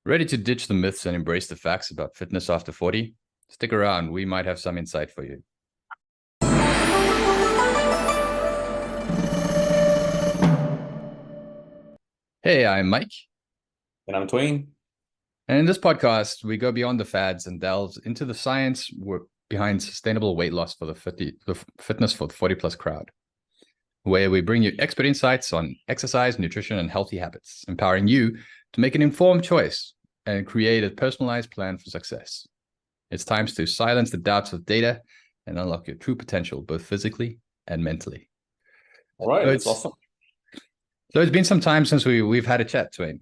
Ready to ditch the myths and embrace the facts about fitness after 40? Stick around, we might have some insight for you. Hey, I'm Mike. And I'm Twain. And in this podcast, we go beyond the fads and delve into the science behind sustainable weight loss for the fitness for the 40 plus crowd, where we bring you expert insights on exercise, nutrition, and healthy habits, empowering you to make an informed choice and create a personalized plan for success. It's time to silence the doubts of data and unlock your true potential, both physically and mentally. All right, So that's it's awesome. so it's been some time since we've had a chat, Twain.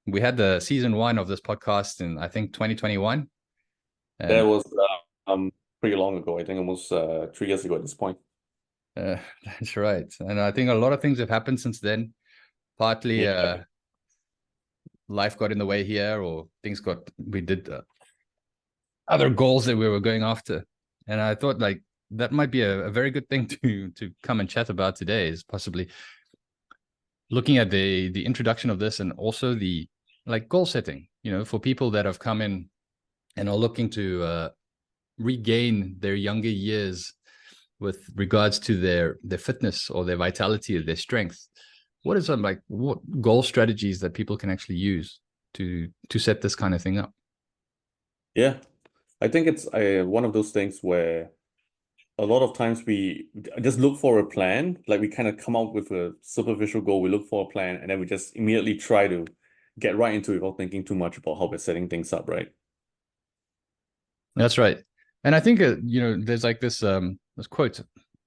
We had the season one of this podcast in I think 2021, That and was pretty long ago. I think almost 3 years ago at this point. that's right. And I think a lot of things have happened since then. Partly, Yeah, life got in the way here, or we did other goals that we were going after, and I thought like that might be a very good thing to come and chat about today. Is possibly looking at the introduction of this and also the like goal setting, for people that have come in and are looking to regain their younger years with regards to their fitness or their vitality or their strength. What is what goal strategies that people can actually use to set this kind of thing up? yeah. I think it's one of those things where a lot of times we just look for a plan. Like we kind of come up with a superficial goal, we look for a plan, and then we just immediately try to get right into it without thinking too much about how we're setting things up, right? That's right. And I think there's like this quote.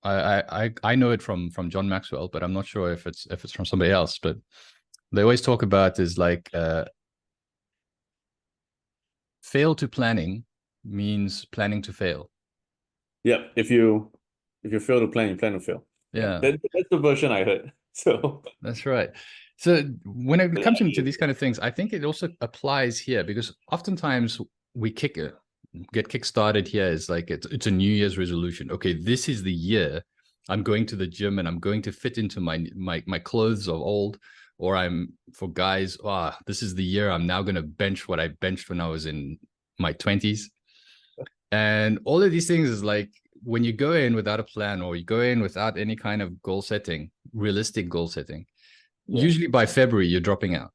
I know it from John Maxwell, but I'm not sure if it's from somebody else. But they always talk about is like fail to planning means planning to fail. Yeah. If you fail to plan, you plan to fail. Yeah. Yeah, That's the version I heard. So that's right. So when it comes into these kind of things, I think it also applies here because oftentimes we get kick started here is like it's a New Year's resolution. Okay, this is the year I'm going to the gym and I'm going to fit into my clothes of old, or I'm for guys, this is the year I'm now going to bench what I benched when I was in my 20s. And all of these things is like when you go in without a plan or you go in without any kind of goal setting, realistic goal setting, yeah. usually by February you're dropping out.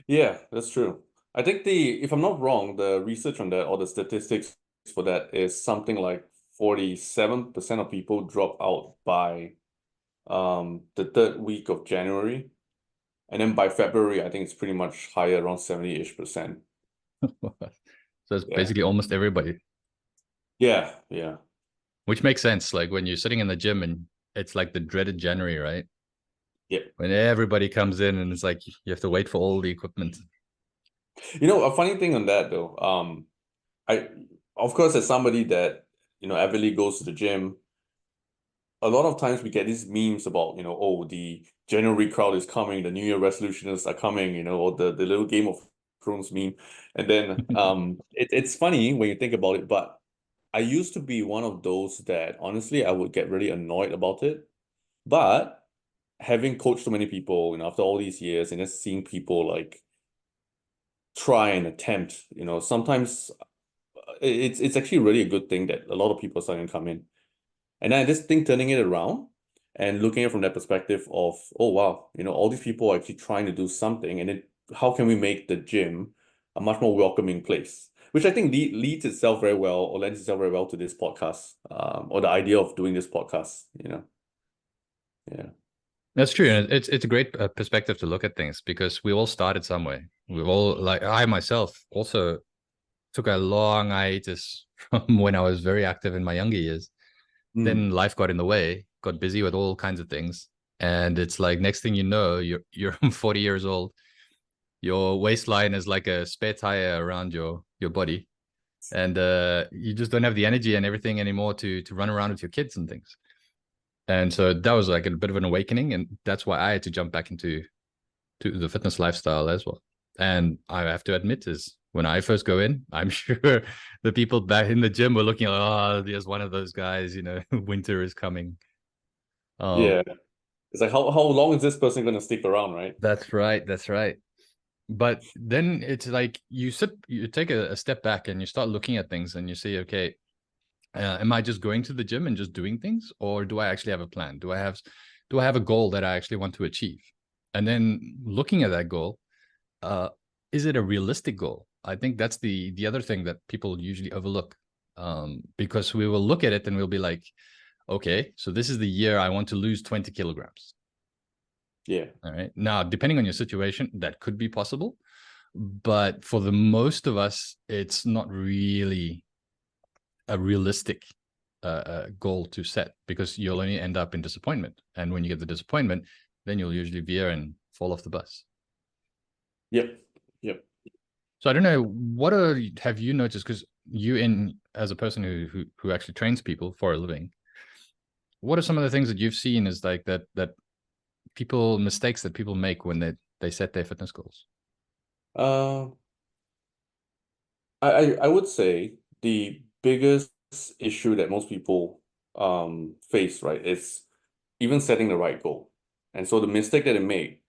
Yeah, that's true. I think if I'm not wrong, the research on that or the statistics for that is something like 47% of people drop out by the third week of January. And then by February, I think it's pretty much higher, around 70-ish%. So it's Yeah. basically almost everybody, Yeah, yeah. which makes sense. Like when you're sitting in the gym and it's like the dreaded January, right? Yeah. When everybody comes in and it's like you have to wait for all the equipment. A funny thing on that though, I of course as somebody that, avidly goes to the gym, a lot of times we get these memes about, oh, the January crowd is coming, the New Year resolutions are coming, or the little Game of Thrones meme. And then it's funny when you think about it, but I used to be one of those that honestly I would get really annoyed about it. But having coached so many people, after all these years and just seeing people like try and attempt, sometimes it's actually really a good thing that a lot of people are starting to come in. And then I just think turning it around and looking at it from that perspective of, oh wow, all these people are actually trying to do something, and how can we make the gym a much more welcoming place? Which I think leads itself very well, or lends itself very well to this podcast, or the idea of doing this podcast. Yeah. That's true, and it's a great perspective to look at things because we all started somewhere. We've all like I myself also took a long hiatus from when I was very active in my younger years. Mm. Then life got in the way, got busy with all kinds of things, and it's like next thing you know, you're 40 years old. Your waistline is like a spare tire around your body, and you just don't have the energy and everything anymore to run around with your kids and things. And so that was like a bit of an awakening, and that's why I had to jump back into the fitness lifestyle as well. And I have to admit is when I first go in, I'm sure the people back in the gym were looking like, oh, there's one of those guys, winter is coming. Um, Yeah. It's like how long is this person going to stick around, right? that's right. That's right. But then it's like you take a step back and you start looking at things and you say, okay, am I just going to the gym and just doing things, or do I actually have a plan? Do I have a goal that I actually want to achieve? And then looking at that goal, uh, is it a realistic goal? I think that's the other thing that people usually overlook, because we will look at it and we'll be like, okay, so this is the year I want to lose 20 kilograms. Yeah. All right. Now, depending on your situation, that could be possible. But for the most of us, it's not really a realistic goal to set, because you'll only end up in disappointment. And when you get the disappointment, then you'll usually veer and fall off the bus. Yep. Yep. So I don't know, have you noticed, because as a person who actually trains people for a living, what are some of the things that you've seen is like that mistakes that people make when they set their fitness goals? Uh, I would say the biggest issue that most people face, right, is even setting the right goal. And so the mistake that they make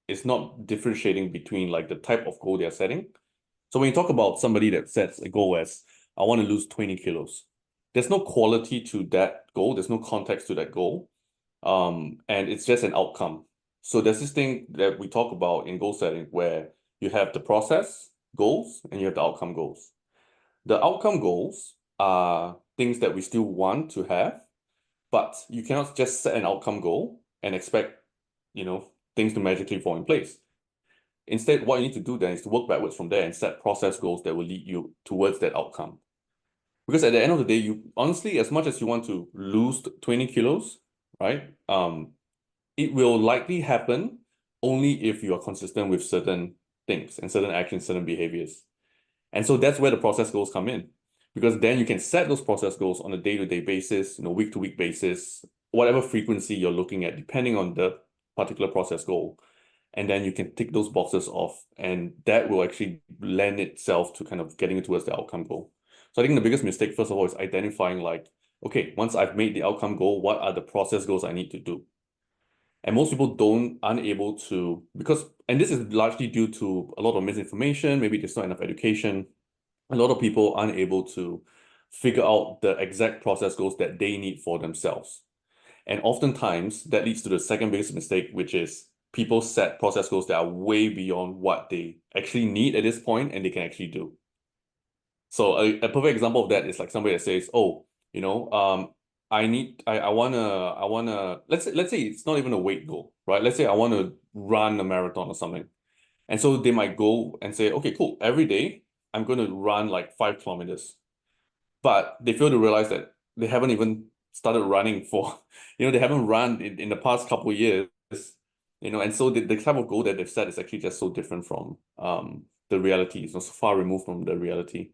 is not differentiating between like the type of goal they're setting. So when you talk about somebody that sets a goal as, I want to lose 20 kilos, there's no quality to that goal. There's no context to that goal. And it's just an outcome. So there's this thing that we talk about in goal setting where you have the process goals and you have the outcome goals. The outcome goals are things that we still want to have, but you cannot just set an outcome goal and expect, things to magically fall in place. Instead, what you need to do then is to work backwards from there and set process goals that will lead you towards that outcome. Because at the end of the day, you honestly, as much as you want to lose 20 kilos, right? It will likely happen only if you are consistent with certain things and certain actions, certain behaviors. And so that's where the process goals come in. Because then you can set those process goals on a day-to-day basis, week-to-week basis, whatever frequency you're looking at, depending on the particular process goal. And then you can tick those boxes off, and that will actually lend itself to kind of getting towards the outcome goal. So I think the biggest mistake, first of all, is identifying like, okay, once I've made the outcome goal, what are the process goals I need to do? And most people aren't able to, and this is largely due to a lot of misinformation, maybe there's not enough education. A lot of people aren't able to figure out the exact process goals that they need for themselves. And oftentimes that leads to the second biggest mistake, which is people set process goals that are way beyond what they actually need at this point and they can actually do. So a perfect example of that is like somebody that says, oh, I wanna, let's say it's not even a weight goal, right? Let's say I want to run a marathon or something. And so they might go and say, okay, cool, every day I'm going to run like 5 kilometers. But they fail to realize that they haven't even started running for, they haven't run in the past couple of years, and so the type of goal that they've set is actually just so different from the reality. It's so far removed from the reality.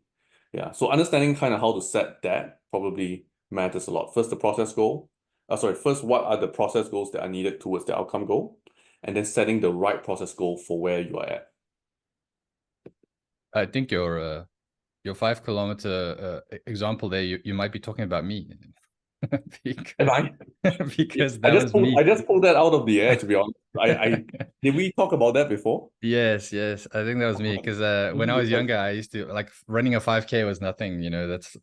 Yeah. So understanding kind of how to set that probably matters a lot. First, the process goal. First, what are the process goals that are needed towards the outcome goal? And then setting the right process goal for where you are at. I think your 5 kilometer example there, you might be talking about me. Am because, I? because that was I me. just pulled that out of the air, to be honest. I did we talk about that before? Yes, I think that was me, because when I was younger, I used to like running a 5K was nothing,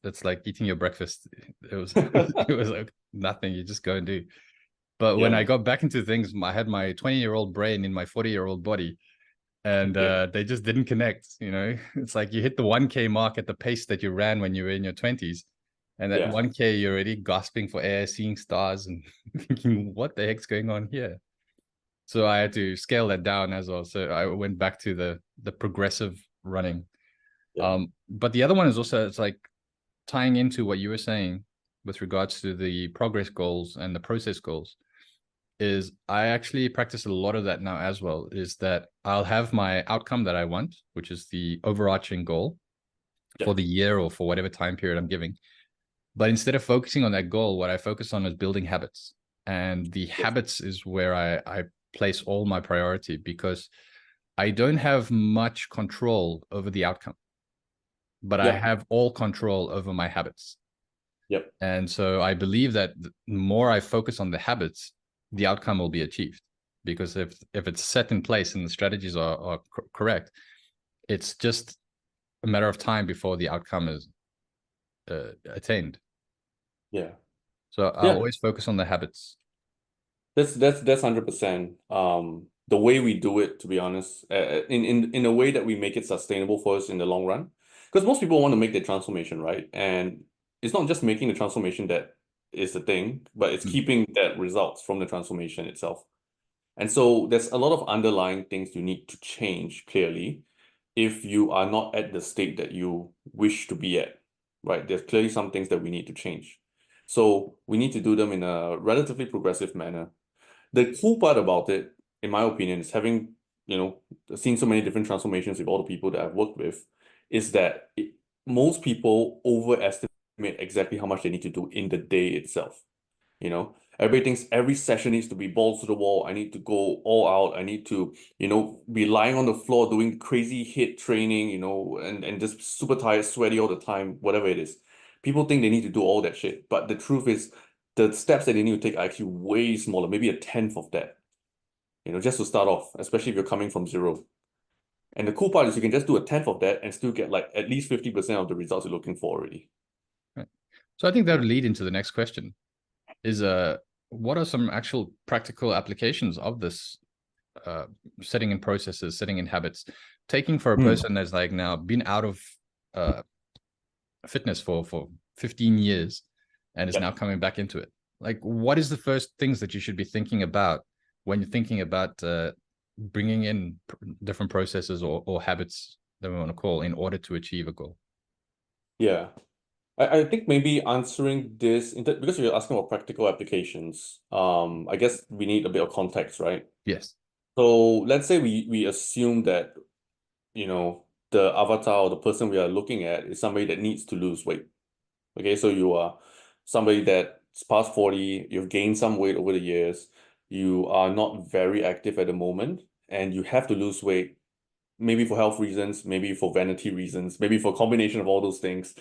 that's like eating your breakfast. It was like nothing, you just go and do. But when I Yeah, got back into things, I had my 20-year-old brain in my 40-year-old body, and yeah, they just didn't connect. It's like you hit the 1K mark at the pace that you ran when you were in your 20s, and at yeah, 1K you're already gasping for air, seeing stars, and thinking, what the heck's going on here? So I had to scale that down as well. So I went back to the progressive running. yeah, But the other one is also, it's like tying into what you were saying with regards to the progress goals and the process goals, is I actually practice a lot of that now as well, is that I'll have my outcome that I want, which is the overarching goal yeah, for the year or for whatever time period I'm giving. But instead of focusing on that goal, what I focus on is building habits. And the yes, habits is where I place all my priority, because I don't have much control over the outcome, but I yeah, have all control over my habits. yep, And so I believe that the more I focus on the habits, the outcome will be achieved. because if it's set in place and the strategies are correct, it's just a matter of time before the outcome is attained. Yeah. So I Yeah. always focus on the habits. That's 100%. The way we do it, to be honest, in a way that we make it sustainable for us in the long run. Because most people want to make their transformation, right? And it's not just making the transformation that is the thing, but it's Mm. keeping that results from the transformation itself. And so there's a lot of underlying things you need to change clearly if you are not at the state that you wish to be at, right? There's clearly some things that we need to change. So we need to do them in a relatively progressive manner. The cool part about it, in my opinion, is having, seen so many different transformations with all the people that I've worked with, is that most people overestimate exactly how much they need to do in the day itself. Every session needs to be balls to the wall. I need to go all out. I need to, be lying on the floor doing crazy hit training, and just super tired, sweaty all the time, whatever it is. People think they need to do all that shit, but the truth is the steps that they need to take are actually way smaller, maybe a tenth of that, just to start off, especially if you're coming from zero. And the cool part is you can just do a tenth of that and still get like at least 50% of the results you're looking for already. Right. So I think that Yeah. would lead into the next question is what are some actual practical applications of this setting in processes, setting in habits, taking for a person that's like now been out of fitness for 15 years and is Yep. now coming back into it? Like, what is the first things that you should be thinking about when you're thinking about bringing in different processes or habits that we want to call in order to achieve a goal? Yeah. I think maybe answering this because you're asking about practical applications, I guess we need a bit of context, right? Yes. So let's say we assume that, the avatar or the person we are looking at is somebody that needs to lose weight. Okay, so you are somebody that's past 40, you've gained some weight over the years, you are not very active at the moment, and you have to lose weight, maybe for health reasons, maybe for vanity reasons, maybe for a combination of all those things.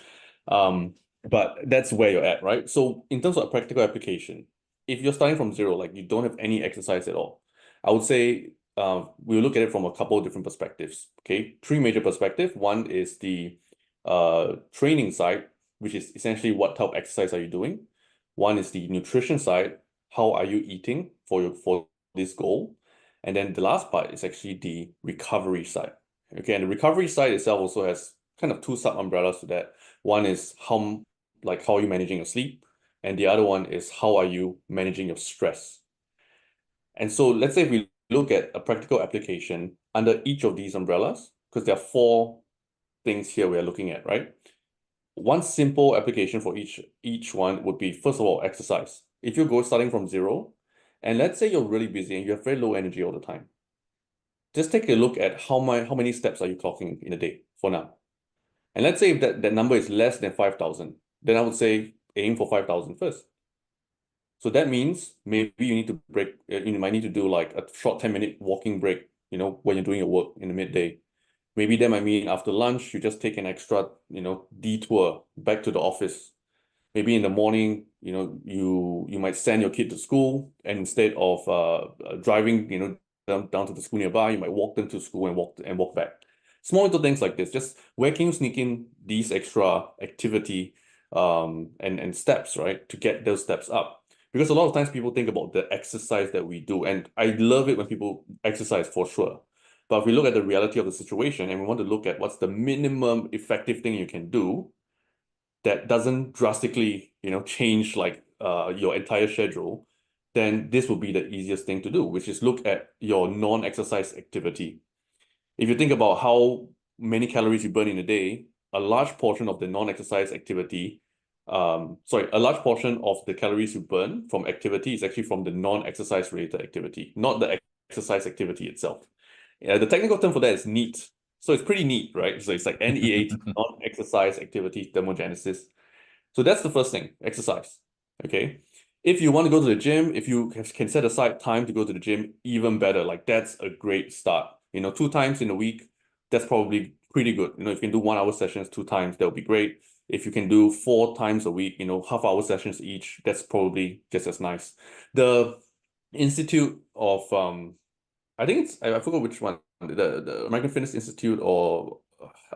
But that's where you're at, right? So in terms of practical application, if you're starting from zero, like you don't have any exercise at all, I would say we'll look at it from a couple of different perspectives. Okay, three major perspectives. One is the training side, which is essentially what type of exercise are you doing. One is the nutrition side. How are you eating for this goal? And then the last part is actually the recovery side. Okay, and the recovery side itself also has kind of two sub umbrellas to that. One is how are you managing your sleep, and the other one is how are you managing your stress. And so let's say if we look at a practical application under each of these umbrellas, because there are four things here we are looking at, right? One simple application for each one would be, first of all, exercise. If you go starting from zero, and let's say you're really busy and you have very low energy all the time, just take a look at how many steps are you clocking in a day for now. And let's say if that number is less than 5,000, then I would say aim for 5,000 first. So that means maybe you need to break, you might need to do like a short 10-minute walking break, when you're doing your work in the midday. Maybe that might mean after lunch, you just take an extra, detour back to the office. Maybe in the morning, you might send your kid to school, and instead of driving, down to the school nearby, you might walk them to school and walk back. Small little things like this. Just where can you sneak in these extra activity and steps, right, to get those steps up? Because a lot of times people think about the exercise that we do, and I love it when people exercise for sure. But if we look at the reality of the situation and we want to look at what's the minimum effective thing you can do that doesn't drastically, change like your entire schedule, then this will be the easiest thing to do, which is look at your non-exercise activity. If you think about how many calories you burn in a day, a large portion of the non-exercise activity, a large portion of the calories you burn from activity is actually from the non-exercise related activity, not the exercise activity itself. The technical term for that is NEAT. So it's pretty neat, right? So it's like NEAT, non-exercise activity thermogenesis. So that's the first thing, exercise. Okay. If you want to go to the gym, if you can set aside time to go to the gym, even better. Like that's a great start. 2 times in a week, that's probably pretty good. If you can do 1 hour sessions 2 times, that would be great. If you can do 4 times a week, half-hour sessions each, that's probably just as nice. The institute of I think it's I forgot which one, the American Fitness Institute or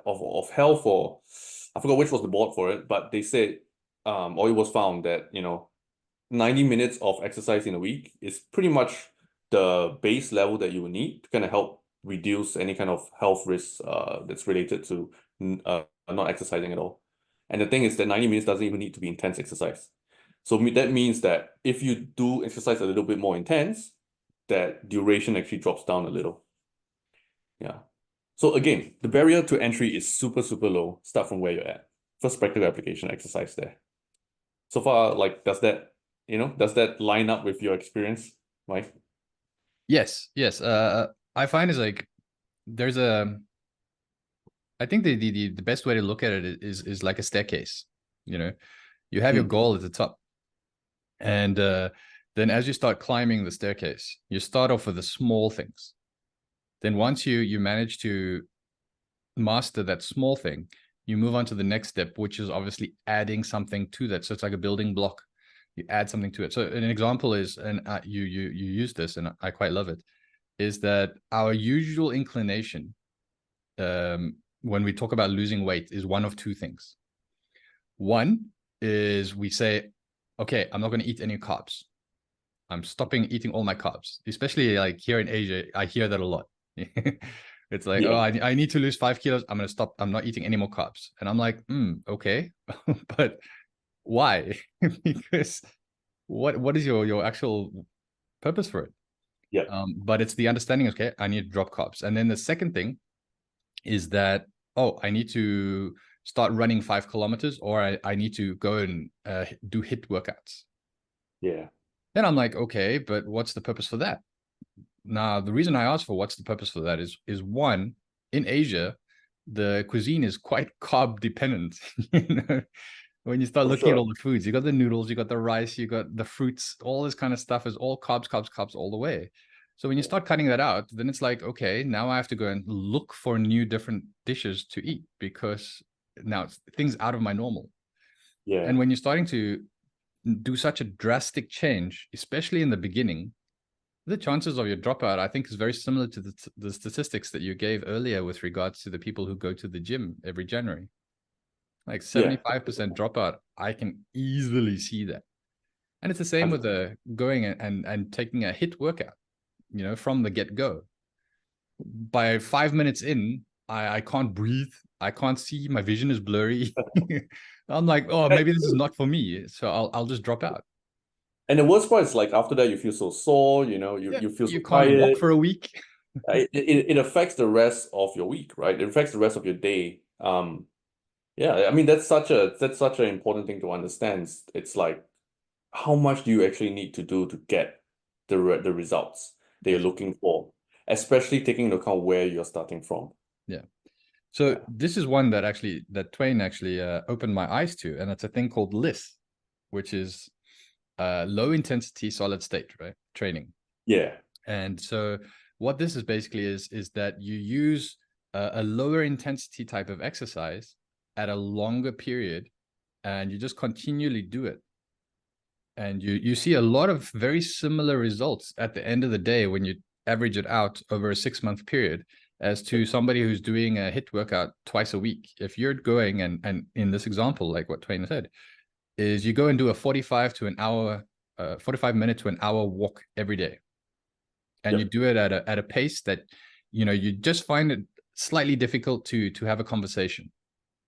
of health, or I forgot which was the board for it, but they said or it was found that 90 minutes of exercise in a week is pretty much the base level that you will need to kind of help reduce any kind of health risks that's related to not exercising at all. And the thing is that 90 minutes doesn't even need to be intense exercise. So that means that if you do exercise a little bit more intense, that duration actually drops down a little. Yeah. So again, the barrier to entry is super, super low. Start from where you're at. First practical application exercise there. So far, like, does that line up with your experience, Mike? Yes, yes. I find is like there's a. I think the best way to look at it is like a staircase. You know, you have your goal at the top, and then as you start climbing the staircase, you start off with the small things. Then once you manage to master that small thing, you move on to the next step, which is obviously adding something to that. So it's like a building block. You add something to it. So an example is, and you use this, and I quite love it, is that our usual inclination when we talk about losing weight is one of two things. One is we say, okay, I'm not going to eat any carbs. I'm stopping eating all my carbs, especially like here in Asia. I hear that a lot. It's like, Yeah. oh, I need to lose 5 kilos. I'm going to stop. I'm not eating any more carbs. And I'm like, okay, but why? Because what is your actual purpose for it? Yeah. But it's the understanding, okay, I need to drop carbs. And then the second thing is that, oh, I need to start running 5 kilometers, or I need to go and do HIIT workouts. Yeah. Then I'm like, okay, but what's the purpose for that? Now, the reason I asked for what's the purpose for that is one, in Asia, the cuisine is quite carb dependent. When you start For looking at sure. all the foods, you got the noodles, you got the rice, you got the fruits, all this kind of stuff is all carbs, carbs, carbs all the way. So when you start cutting that out, then it's like, okay, now I have to go and look for new different dishes to eat because now it's things out of my normal. Yeah. And when you're starting to do such a drastic change, especially in the beginning, the chances of your dropout, I think, is very similar to the statistics that you gave earlier with regards to the people who go to the gym every January. Like Yeah. 75% dropout, I can easily see that. And it's the same with 100%. the going and taking a HIIT workout, from the get-go. By 5 minutes in, I can't breathe. I can't see. My vision is blurry. I'm like, oh, maybe this is not for me. So I'll just drop out. And the worst part is like after that you feel so sore, Yeah, you feel so you can't walk tired. for a week. It affects the rest of your week, right? It affects the rest of your day. Yeah, I mean that's such an important thing to understand. It's like how much do you actually need to do to get the results that you're Yes. looking for, especially taking into account where you're starting from. Yeah. So Yeah. this is one that Twain actually opened my eyes to, and it's a thing called LISS, which is low intensity solid state, right? Training. Yeah. And so what this is basically is that you use a lower intensity type of exercise at a longer period, and you just continually do it. And you see a lot of very similar results at the end of the day when you average it out over a 6-month period as to somebody who's doing a HIIT workout twice a week. If you're going and in this example, like what Twain said, is you go and do a 45 minute to an hour walk every day. And you Yep. do it at a pace that, you just find it slightly difficult to have a conversation.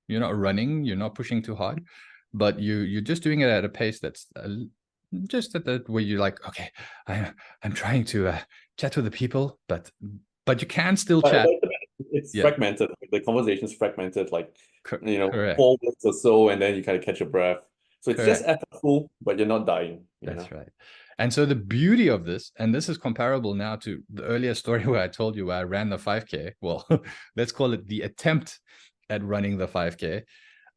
You're not running, you're not pushing too hard, but you're just doing it at a pace that's just at the where you're like, okay, I'm trying to chat with the people, but you can still chat. But it's Yeah, fragmented. The conversation's fragmented, like correct, 4 minutes or so, and then you kind of catch your breath. So it's just correct. effortful, but you're not dying, That's right. And so the beauty of this, and this is comparable now to the earlier story where I told you where I ran the 5K. Well, let's call it the attempt at running the 5K.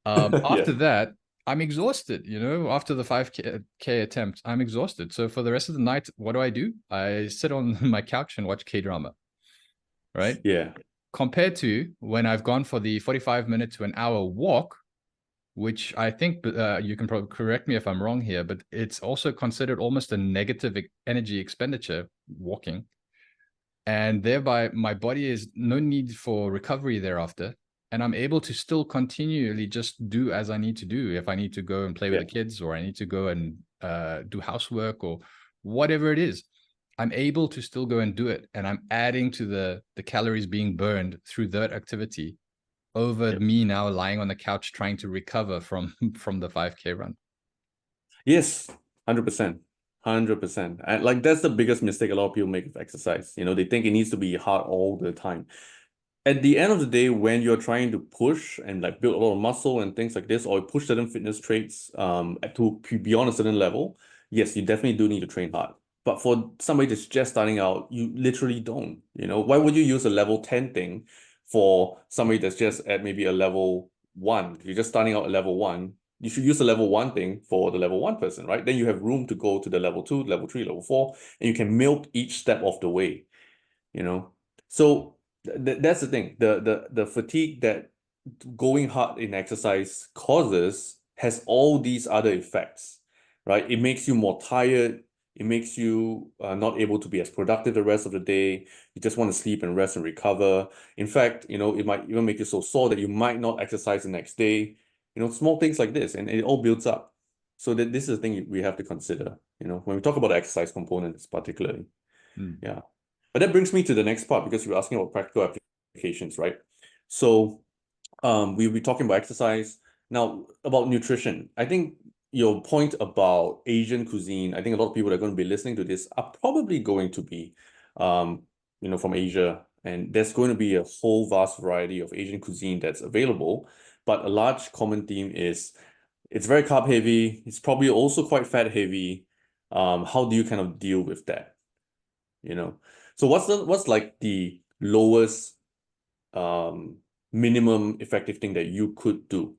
Yeah. After that, I'm exhausted, after the 5K attempt, I'm exhausted. So for the rest of the night, what do? I sit on my couch and watch K-drama, right? Yeah. Compared to when I've gone for the 45 minute to an hour walk, which I think you can probably correct me if I'm wrong here, but it's also considered almost a negative energy expenditure walking. And thereby my body is no need for recovery thereafter. And I'm able to still continually just do as I need to do. If I need to go and play with Yeah. the kids, or I need to go and do housework or whatever it is, I'm able to still go and do it. And I'm adding to the calories being burned through that activity over Yeah. me now lying on the couch trying to recover from the 5K run. Yes, 100%. 100%. And like that's the biggest mistake a lot of people make with exercise. You know, they think it needs to be hard all the time. At the end of the day, when you're trying to push and like build a lot of muscle and things like this, or push certain fitness traits to beyond a certain level, yes, you definitely do need to train hard. But for somebody that's just starting out, you literally don't. You know, why would you use a level 10 thing for somebody that's just at maybe a level 1? You're just starting out at level 1. You should use the level 1 thing for the level 1 person, right? Then you have room to go to the level 2, level 3, level 4, and you can milk each step of the way, you know? So that's the thing. The fatigue that going hard in exercise causes has all these other effects, right? It makes you more tired. It makes you not able to be as productive the rest of the day. You just want to sleep and rest and recover. In fact, you know, it might even make you so sore that you might not exercise the next day. You know, small things like this, and it all builds up. So that this is the thing we have to consider, you know, when we talk about the exercise components particularly. Mm. Yeah. But that brings me to the next part because you were asking about practical applications, right? So we'll be talking about exercise. Now, about nutrition. I think your point about Asian cuisine, I think a lot of people that are going to be listening to this are probably going to be, you know, from Asia. And there's going to be a whole vast variety of Asian cuisine that's available. But a large common theme is it's very carb heavy. It's probably also quite fat heavy. How do you kind of deal with that? You know? So what's like the lowest um minimum effective thing that you could do?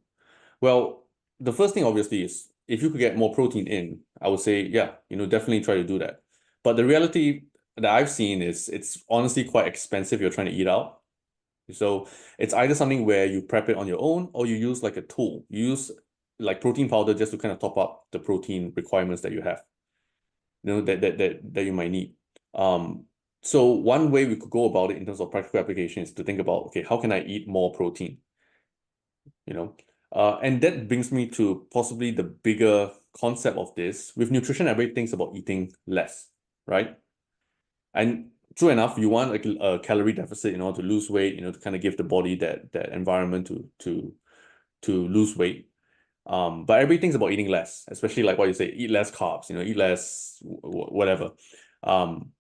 Well, the first thing obviously is if you could get more protein in, I would say, yeah, you know, definitely try to do that. But the reality that I've seen is it's honestly quite expensive if you're trying to eat out. So it's either something where you prep it on your own or you use like a tool. You use like protein powder just to kind of top up the protein requirements that you have, you know, that you might need. So one way we could go about it in terms of practical application is to think about, okay, how can I eat more protein? You know, and that brings me to possibly the bigger concept of this. With nutrition, everybody thinks about eating less, right? And true enough, you want a calorie deficit in order to lose weight, you know, to kind of give the body that environment to lose weight. But everybody thinks about eating less, especially like what you say, eat less carbs, you know, eat less whatever. Um,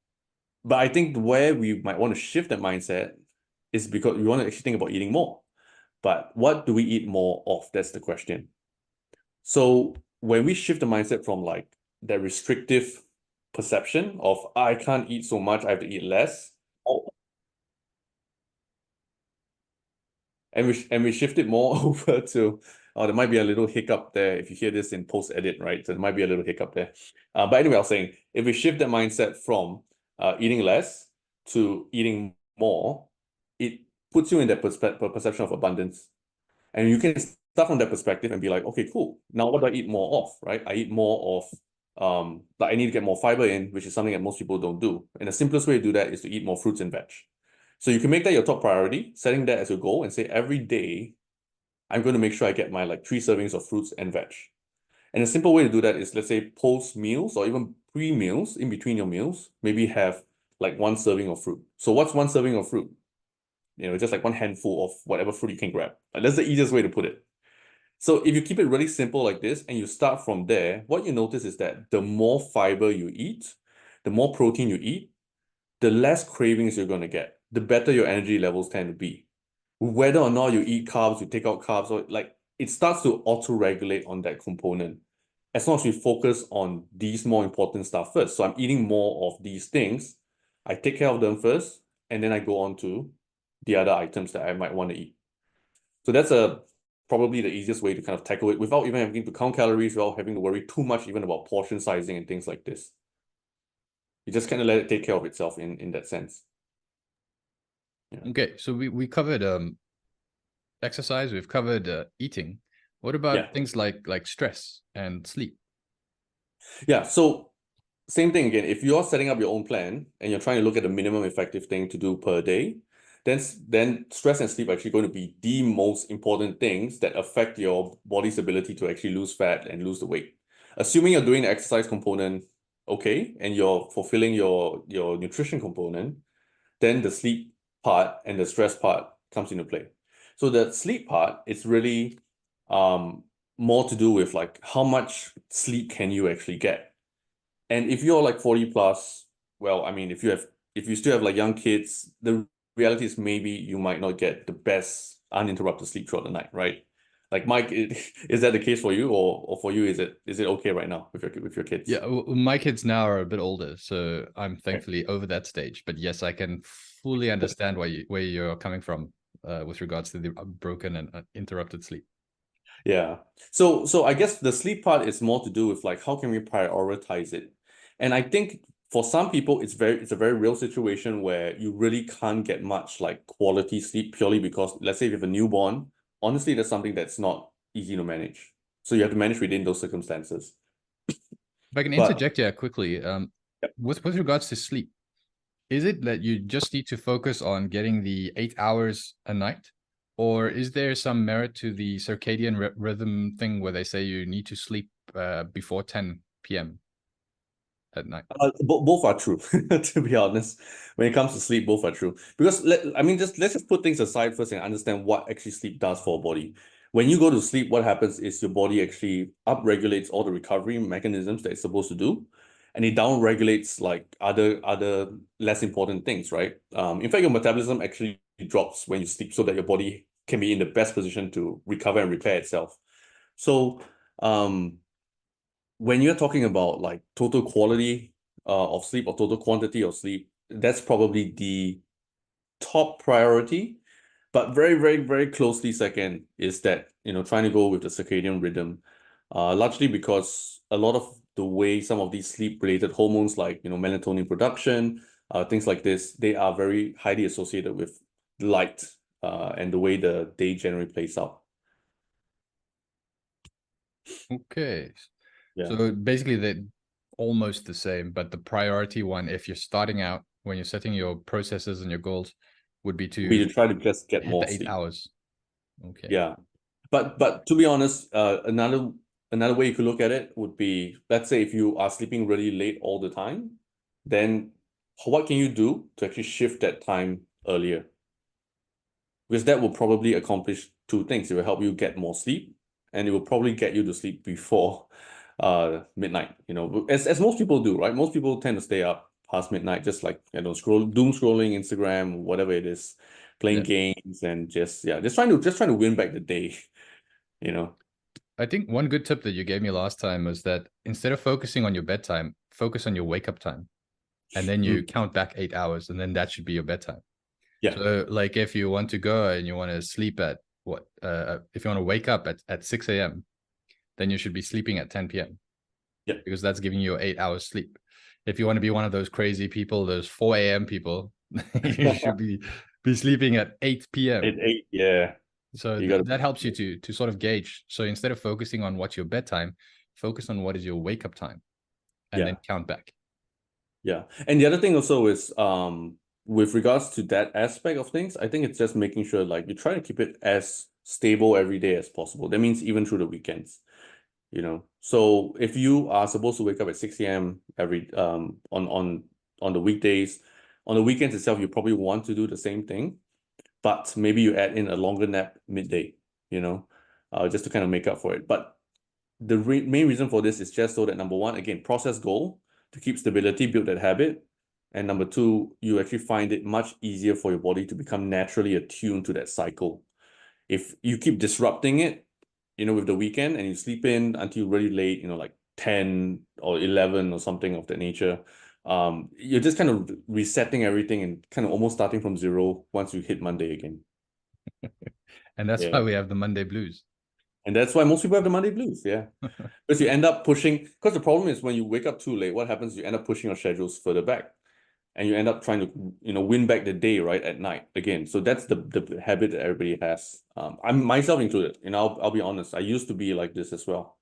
but I think where we might want to shift that mindset is because we want to actually think about eating more. But what do we eat more of? That's the question. So when we shift the mindset from like that restrictive perception of I can't eat so much, I have to eat less, and we shift it more over to there might be a little hiccup there if you hear this in post edit, right? So there might be a little hiccup there. But anyway, I was saying if we shift that mindset from eating less to eating more, it puts you in that perception of abundance. And you can start from that perspective and be like, okay, cool. Now what do I eat more of, right? I eat more of like I need to get more fiber in, which is something that most people don't do. And the simplest way to do that is to eat more fruits and veg. So you can make that your top priority, setting that as your goal and say every day I'm going to make sure I get my like 3 servings of fruits and veg. And a simple way to do that is let's say post meals or even pre-meals in between your meals, maybe have like 1 serving of fruit. So what's 1 serving of fruit? You know, just like one handful of whatever fruit you can grab. Like, that's the easiest way to put it. So if you keep it really simple like this and you start from there, what you notice is that the more fiber you eat, the more protein you eat, the less cravings you're going to get, the better your energy levels tend to be. Whether or not you eat carbs, you take out carbs, or like it starts to auto-regulate on that component. As long as we focus on these more important stuff first. So I'm eating more of these things. I take care of them first, and then I go on to the other items that I might want to eat. So that's probably the easiest way to kind of tackle it without even having to count calories, without having to worry too much even about portion sizing and things like this. You just kind of let it take care of itself in that sense. Yeah. Okay, so we covered exercise, we've covered eating. What Yeah. about things like stress and sleep? Yeah. So same thing again. If you're setting up your own plan and you're trying to look at the minimum effective thing to do per day, then stress and sleep are actually going to be the most important things that affect your body's ability to actually lose fat and lose the weight. Assuming you're doing the exercise component okay, and you're fulfilling your nutrition component, then the sleep part and the stress part comes into play. So the sleep part is really um more to do with like how much sleep can you actually get. And if you're like 40 plus, well, I mean, if you still have like young kids, the reality is maybe you might not get the best uninterrupted sleep throughout the night, right? Like Mike, is that the case for you, or for you, is it okay right now with your kids? Yeah, my kids now are a bit older, so I'm Okay. thankfully over that stage. But yes, I can fully understand where you're coming from with regards to the broken and interrupted sleep. Yeah. So I guess the sleep part is more to do with like how can we prioritize it? And I think for some people it's a very real situation where you really can't get much like quality sleep purely because let's say if you have a newborn, honestly that's something that's not easy to manage. So you have to manage within those circumstances. If I can But interject here quickly, with regards to sleep, is it that you just need to focus on getting the 8 hours a night? Or is there some merit to the circadian rhythm thing where they say you need to sleep before 10 p.m. at night? both are true, to be honest. When it comes to sleep, both are true. Because let's just put things aside first and understand what actually sleep does for our body. When you go to sleep, what happens is your body actually upregulates all the recovery mechanisms that it's supposed to do, and it downregulates like other less important things, right? In fact, your metabolism actually drops when you sleep, so that your body can be in the best position to recover and repair itself. So, um, when you're talking about like total quality of sleep or total quantity of sleep, that's probably the top priority. But very, very, very closely second is that, trying to go with the circadian rhythm, largely because a lot of the way some of these sleep-related hormones like, melatonin production, things like this, they are very highly associated with light and the way the day generally plays out. Okay. Yeah. So basically they're almost the same, but the priority one, if you're starting out, when you're setting your processes and your goals, would be Would be to to try to just get hit more the eight sleep. hours. Okay. Yeah. But to be honest, another way you could look at it would be, let's say if you are sleeping really late all the time, then what can you do to actually shift that time earlier? Because that will probably accomplish two things. It will help you get more sleep, and it will probably get you to sleep before midnight. As most people do, right? Most people tend to stay up past midnight, just like doom scrolling Instagram, whatever it is, playing Yeah. games, and just trying to win back the day. You know. I think one good tip that you gave me last time was that instead of focusing on your bedtime, focus on your wake up time. And then you Mm. count back 8 hours, and then that should be your bedtime. Yeah, So, like, if you want to go and you want to sleep at if you want to wake up at 6 a.m., then you should be sleeping at 10 p.m. yeah. because that's giving you 8 hours sleep. If you want to be one of those crazy people, those 4 a.m. people, you should be sleeping at 8 p.m. Eight, yeah. So You gotta, that helps you to sort of gauge. So instead of focusing on what's your bedtime, focus on what is your wake up time, and then yeah, count back. yeah. And the other thing also is, with regards to that aspect of things, I think it's just making sure like you try to keep it as stable every day as possible. That means even through the weekends. So if you are supposed to wake up at 6 a.m. every on the weekdays, on the weekends itself, you probably want to do the same thing, but maybe you add in a longer nap midday, just to kind of make up for it. But the main reason for this is just so that number one, again, process goal to keep stability, build that habit. And number two, you actually find it much easier for your body to become naturally attuned to that cycle. If you keep disrupting it, with the weekend and you sleep in until really late, like 10 or 11 or something of that nature, you're just kind of resetting everything and kind of almost starting from zero once you hit Monday again. And that's why Yeah. we have the Monday blues. And that's why most people have the Monday blues. Yeah. Because you end up pushing, because the problem is when you wake up too late, what happens? You end up pushing your schedules further back. and you end up trying to, win back the day, right, at night again. So that's the habit that everybody has. I'm myself included. I'll be honest. I used to be like this as well,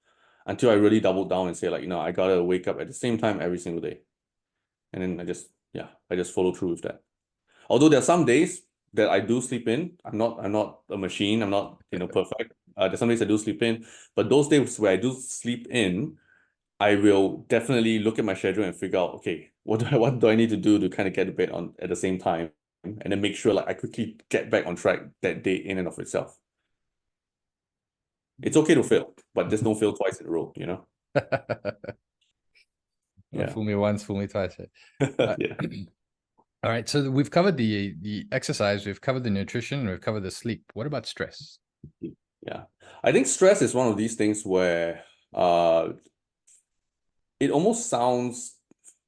until I really doubled down and say like, I gotta wake up at the same time every single day, and then I just follow through with that. Although there are some days that I do sleep in. I'm not a machine. I'm not perfect. There's some days I do sleep in, but those days where I do sleep in, I will definitely look at my schedule and figure out, okay, what do I need to do to kind of get to bed on at the same time, and then make sure like I quickly get back on track that day in and of itself. It's okay to fail, but just don't fail twice in a row. Yeah. Fool me once, fool me twice. Yeah. All right, so we've covered the exercise, we've covered the nutrition, and we've covered the sleep. What about stress? Yeah. I think stress is one of these things where it almost sounds,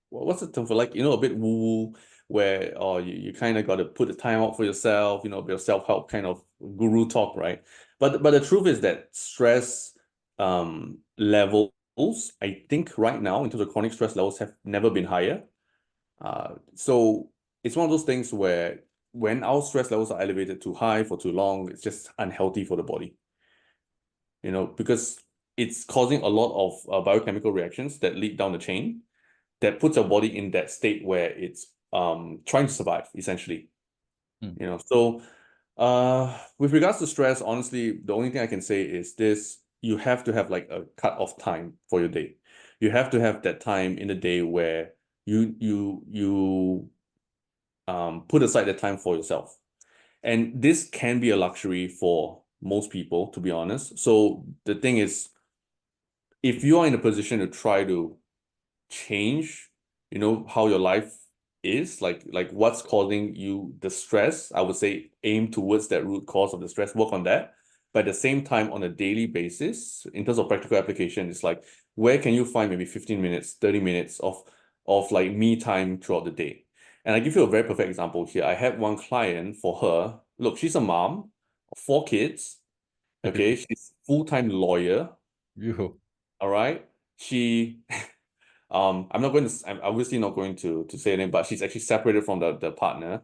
what's the term for, like, a bit woo-woo, where you kind of got to put the time out for yourself, a bit of self-help kind of guru talk, right? But the truth is that stress levels, I think right now, in terms of chronic stress levels, have never been higher. So it's one of those things where when our stress levels are elevated too high for too long, it's just unhealthy for the body. Because it's causing a lot of biochemical reactions that lead down the chain that puts your body in that state where it's trying to survive, essentially. So with regards to stress, honestly, the only thing I can say is this: you have to have like a cut off time for your day. You have to have that time in the day where you put aside the time for yourself. And this can be a luxury for most people, to be honest. So the thing is, if you are in a position to try to change, how your life is, like what's causing you the stress, I would say aim towards that root cause of the stress, work on that. But at the same time, on a daily basis, in terms of practical application, it's like, where can you find maybe 15 minutes, 30 minutes of like me time throughout the day? And I give you a very perfect example here. I had one client. For her, look, she's a mom of 4 kids. Okay, she's full-time lawyer. You. All right. She I'm obviously not going to say anything, but she's actually separated from the partner.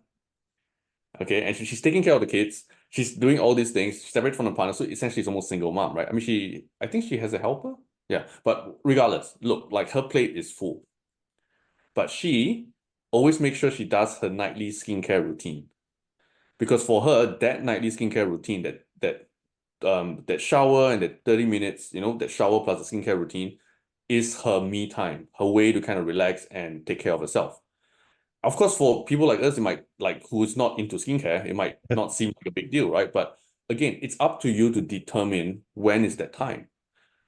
Okay, and she's taking care of the kids. She's doing all these things. She's separated from the partner, so essentially, she's almost single mom, right? I mean, I think she has a helper. Yeah, but regardless, look, like her plate is full, but she always makes sure she does her nightly skincare routine, because for her, that nightly skincare routine, that shower and that 30 minutes, that shower plus the skincare routine, is her me time, her way to kind of relax and take care of herself. Of course, for people like us, it might, like, who's not into skincare, it might not seem like a big deal, right? But again, it's up to you to determine when is that time.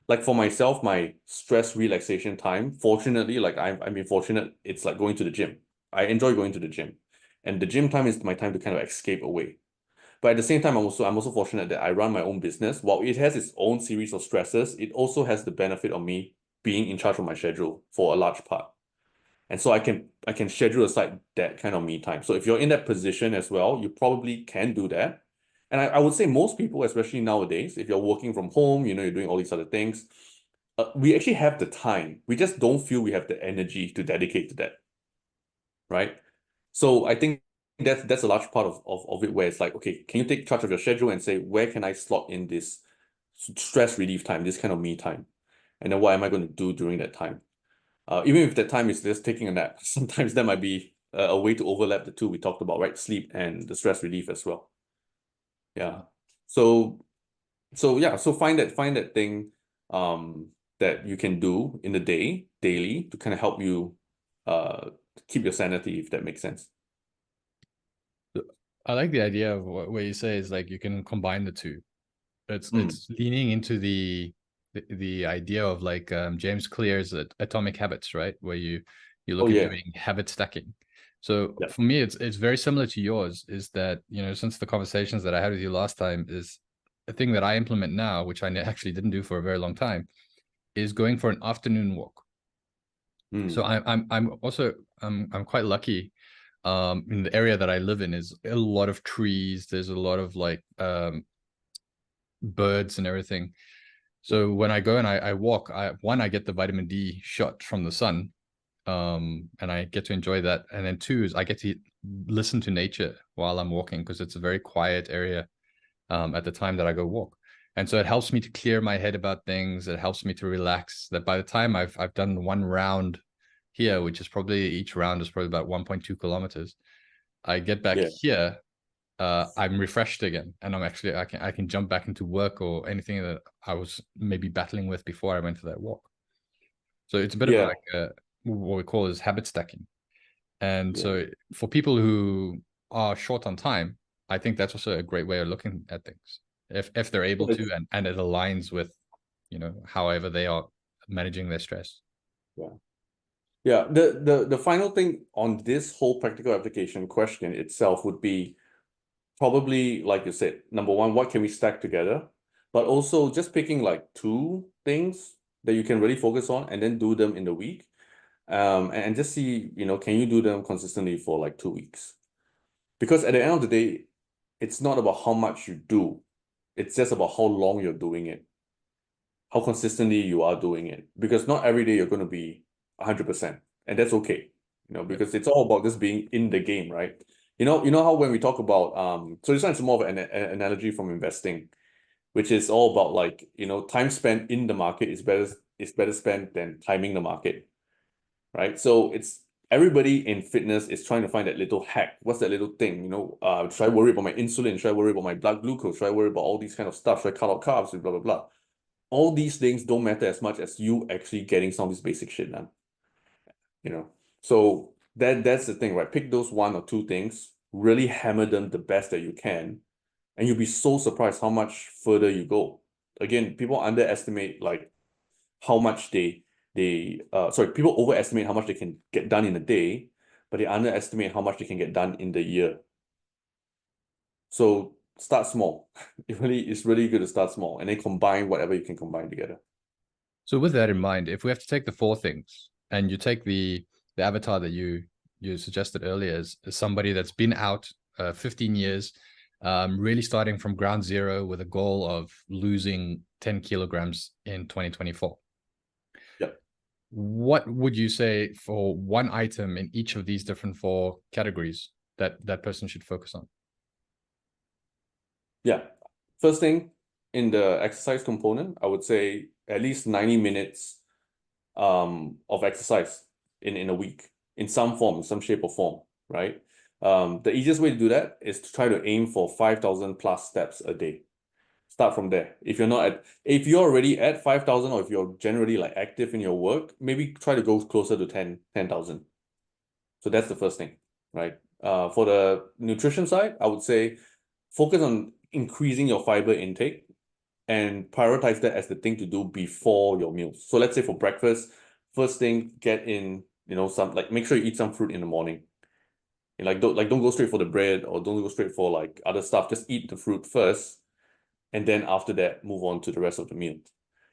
Like for myself, my stress relaxation time, fortunately, like I've been fortunate, it's like going to the gym. I enjoy going to the gym. And the gym time is my time to kind of escape away. But at the same time, I'm also fortunate that I run my own business. While it has its own series of stresses, it also has the benefit of me being in charge of my schedule for a large part. And so I can schedule aside that kind of me time. So if you're in that position as well, you probably can do that. And I would say most people, especially nowadays, if you're working from home, you're doing all these other things, we actually have the time. We just don't feel we have the energy to dedicate to that, right? So I think that's a large part of it, where it's like, okay, can you take charge of your schedule and say, where can I slot in this stress relief time, this kind of me time? And then what am I going to do during that time? Even if that time is just taking a nap, sometimes that might be a way to overlap the two we talked about, right? Sleep and the stress relief as well. Yeah. So find that thing that you can do in the day, daily, to kind of help you keep your sanity, if that makes sense. I like the idea of what you say is like you can combine the two. It's leaning into the idea of like James Clear's Atomic Habits, right? Where you look at doing habit stacking. So for me, it's very similar to yours. Is that, since the conversations that I had with you last time, is a thing that I implement now, which I actually didn't do for a very long time, is going for an afternoon walk. So I'm also I'm quite lucky. In the area that I live in is a lot of trees. There's a lot of like birds and everything. So when I go and I walk, I get the vitamin D shot from the sun, and I get to enjoy that. And then two is I get to listen to nature while I'm walking, because it's a very quiet area at the time that I go walk. And so it helps me to clear my head about things. It helps me to relax. That by the time I've done one round here, which is probably, each round is probably about 1.2 kilometers, I get back Yeah. here, I'm refreshed again, and I can jump back into work or anything that I was maybe battling with before I went for that walk. So it's a bit of Yeah. like what we call is habit stacking. And Yeah. so for people who are short on time, I think that's also a great way of looking at things. If they're able to, and it aligns with, however they are managing their stress. Yeah. Yeah. The final thing on this whole practical application question itself would be probably, like you said, number one, what can we stack together? But also just picking like two things that you can really focus on and then do them in the week. And just see, can you do them consistently for like 2 weeks? Because at the end of the day, it's not about how much you do. It's just about how long you're doing it, how consistently you are doing it. Because not every day you're going to be 100%, and that's okay. Because it's all about just being in the game, right? You know how when we talk about so this one is more of an analogy from investing, which is all about like, time spent in the market is better spent than timing the market, right? So it's everybody in fitness is trying to find that little hack. What's that little thing? Should I worry about my insulin? Should I worry about my blood glucose? Should I worry about all these kind of stuff? Should I cut out carbs? Blah blah blah. All these things don't matter as much as you actually getting some of this basic shit done. So that's the thing, right? Pick those one or two things, really hammer them the best that you can, and you'll be so surprised how much further you go. Again, people underestimate like how much people overestimate how much they can get done in a day, but they underestimate how much they can get done in the year. So start small. It's really good to start small and then combine whatever you can combine together. So with that in mind, if we have to take the four things, and you take the avatar that you suggested earlier as somebody that's been out 15 years, really starting from ground zero with a goal of losing 10 kilograms in 2024. Yep. What would you say for one item in each of these different four categories that person should focus on? Yeah. First thing, in the exercise component, I would say at least 90 minutes of exercise in a week in some form, some shape or form, right? The easiest way to do that is to try to aim for 5,000 plus steps a day. Start from there. If you're already at 5,000, or if you're generally like active in your work, maybe try to go closer to 10,000. So that's the first thing, right? For the nutrition side, I would say focus on increasing your fiber intake and prioritize that as the thing to do before your meals. So let's say for breakfast, first thing, get in, some, like, make sure you eat some fruit in the morning. And don't go straight for the bread, or don't go straight for like other stuff. Just eat the fruit first, and then after that, move on to the rest of the meal.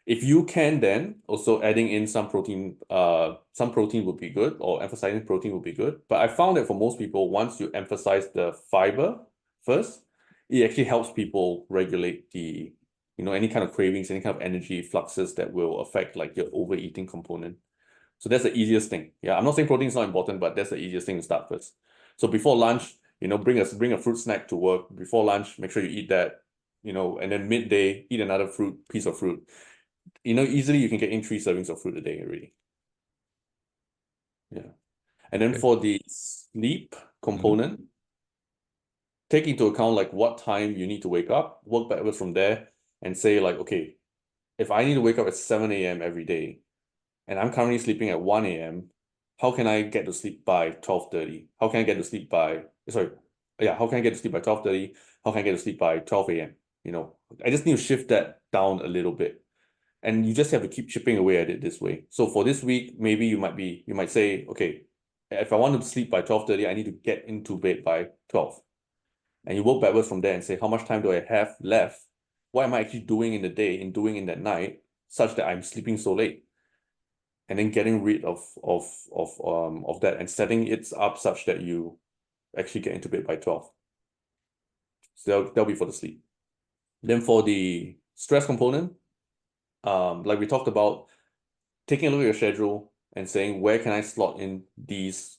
If you can, then also adding in some protein would be good, or emphasizing protein would be good. But I found that for most people, once you emphasize the fiber first, it actually helps people regulate the, any kind of cravings, any kind of energy fluxes that will affect like your overeating component. So that's the easiest thing. Yeah, I'm not saying protein is not important, but that's the easiest thing to start first. So before lunch, bring a fruit snack to work. Before lunch, make sure you eat that, and then midday, eat another piece of fruit. Easily you can get in 3 servings of fruit a day already. Yeah. And then for the sleep component, take into account like what time you need to wake up, work backwards from there, and say like, okay, if I need to wake up at 7 a.m. every day, and I'm currently sleeping at 1 a.m., how can I get to sleep by 12:30? How can I get to sleep by, sorry, yeah, how can I get to sleep by 12:30? How can I get to sleep by 12 a.m.? I just need to shift that down a little bit. And you just have to keep chipping away at it this way. So for this week, maybe you might say, okay, if I want to sleep by 12:30, I need to get into bed by 12. And you work backwards from there and say, how much time do I have left? What am I actually doing in the day and doing in that night such that I'm sleeping so late? And then getting rid of that and setting it up such that you actually get into bed by 12. So that'll be for the sleep. Then for the stress component, like we talked about, taking a look at your schedule and saying, where can I slot in these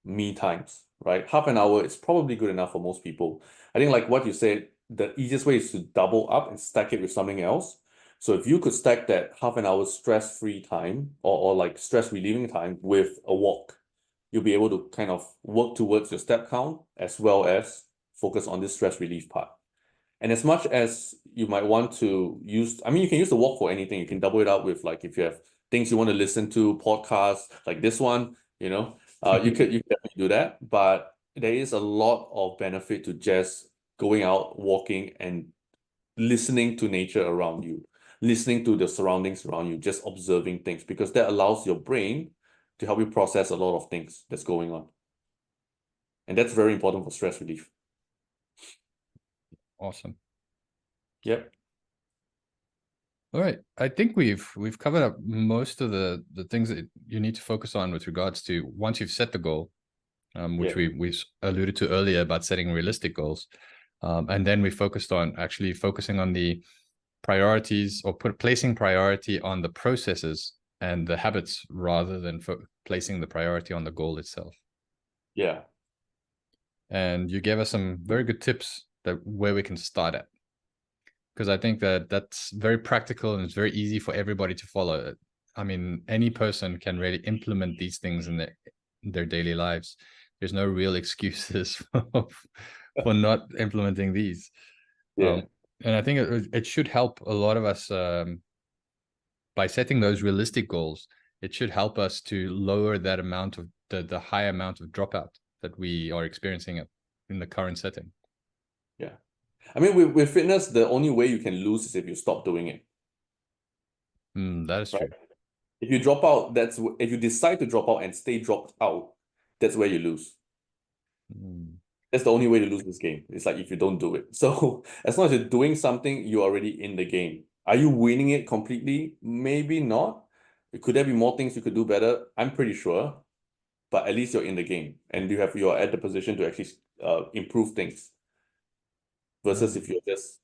me times, right? Half an hour is probably good enough for most people. I think like what you said, the easiest way is to double up and stack it with something else. So if you could stack that half an hour stress-free time or like stress relieving time with a walk, you'll be able to kind of work towards your step count as well as focus on this stress relief part. And as much as you might want to use, I mean, you can use the walk for anything. You can double it up with like if you have things you want to listen to, podcasts like this one, you could definitely do that. But there is a lot of benefit to just going out, walking, and listening to nature around you, listening to the surroundings around you, just observing things, because that allows your brain to help you process a lot of things that's going on. And that's very important for stress relief. Awesome. Yep. All right. I think we've covered up most of the things that you need to focus on with regards to once you've set the goal, which we alluded to earlier about setting realistic goals. And then we focused on actually focusing on the priorities or placing priority on the processes and the habits rather than placing the priority on the goal itself. Yeah. And you gave us some very good tips that where we can start at. Because I think that that's very practical and it's very easy for everybody to follow. I mean, any person can really implement these things in their daily lives. There's no real excuses for not implementing these. Yeah. And I think it should help a lot of us by setting those realistic goals. It should help us to lower that amount of the high amount of dropout that we are experiencing in the current setting. Yeah. I mean, with fitness, the only way you can lose is if you stop doing it. That is true. If you drop out, if you decide to drop out and stay dropped out, that's where you lose. That's the only way to lose this game. It's like if you don't do it. So as long as you're doing something, you're already in the game. Are you winning it completely? Maybe not. Could there be more things you could do better? I'm pretty sure. But at least you're in the game and you're at the position to actually improve things. Versus if you're just,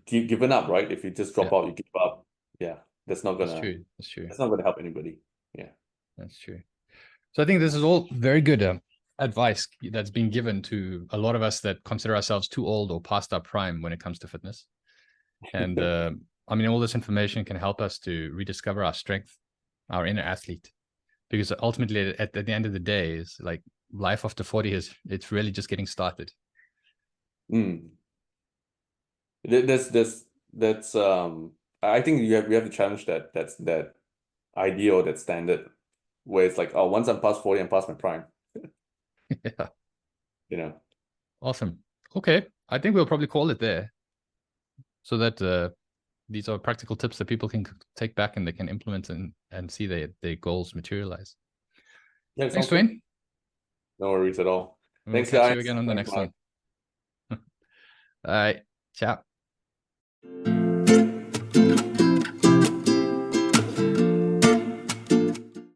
given up, right? If you just drop out, you give up. Yeah, that's not gonna. That's true. That's not gonna help anybody. Yeah, that's true. So I think this is all very good advice that's been given to a lot of us that consider ourselves too old or past our prime when it comes to fitness. And I mean, all this information can help us to rediscover our strength, our inner athlete, because ultimately at the end of the day is like life after 40 it's really just getting started. That's I think we have to challenge that idea or that standard where it's like, oh, once I'm past 40, I'm past my prime. Yeah. Awesome. Okay. I think we'll probably call it there so that these are practical tips that people can take back and they can implement and see their goals materialize. Yeah, thanks, Dwayne. No worries at all. Thanks, guys. See you again on the next one. All right. Ciao.